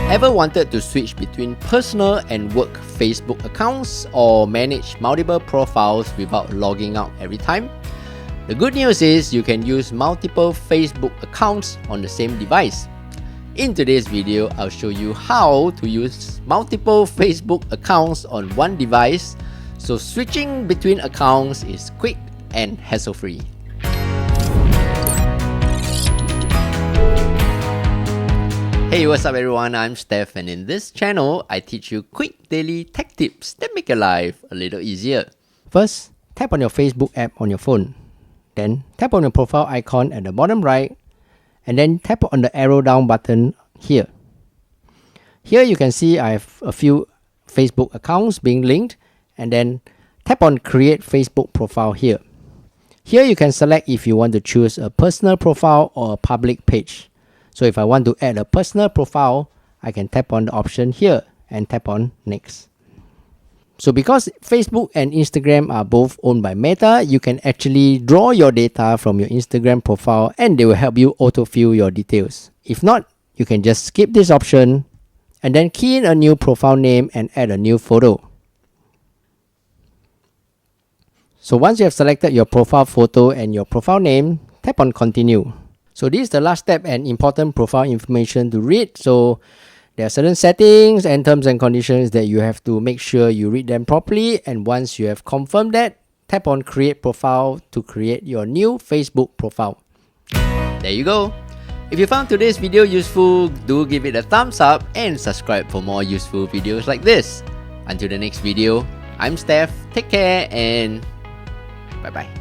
Ever wanted to switch between personal and work Facebook accounts or manage multiple profiles without logging out every time? The good news is you can use multiple Facebook accounts on the same device. In today's video, I'll show you how to use multiple Facebook accounts on one device so switching between accounts is quick and hassle-free. Hey, what's up everyone, I'm Steph, and in this channel, I teach you quick daily tech tips that make your life a little easier. First, tap on your Facebook app on your phone. Then, tap on your profile icon at the bottom right, and then tap on the arrow down button here. Here you can see I have a few Facebook accounts being linked, and then tap on Create Facebook Profile here. Here you can select if you want to choose a personal profile or a public page. So if I want to add a personal profile, I can tap on the option here and tap on Next. So because Facebook and Instagram are both owned by Meta, you can actually draw your data from your Instagram profile and they will help you autofill your details. If not, you can just skip this option and then key in a new profile name and add a new photo. So once you have selected your profile photo and your profile name, tap on Continue. So this is the last step and important profile information to read. So there are certain settings and terms and conditions that you have to make sure you read them properly. And once you have confirmed that, tap on Create Profile to create your new Facebook profile. There you go. If you found today's video useful, do give it a thumbs up and subscribe for more useful videos like this. Until the next video, I'm Steph. Take care and bye-bye.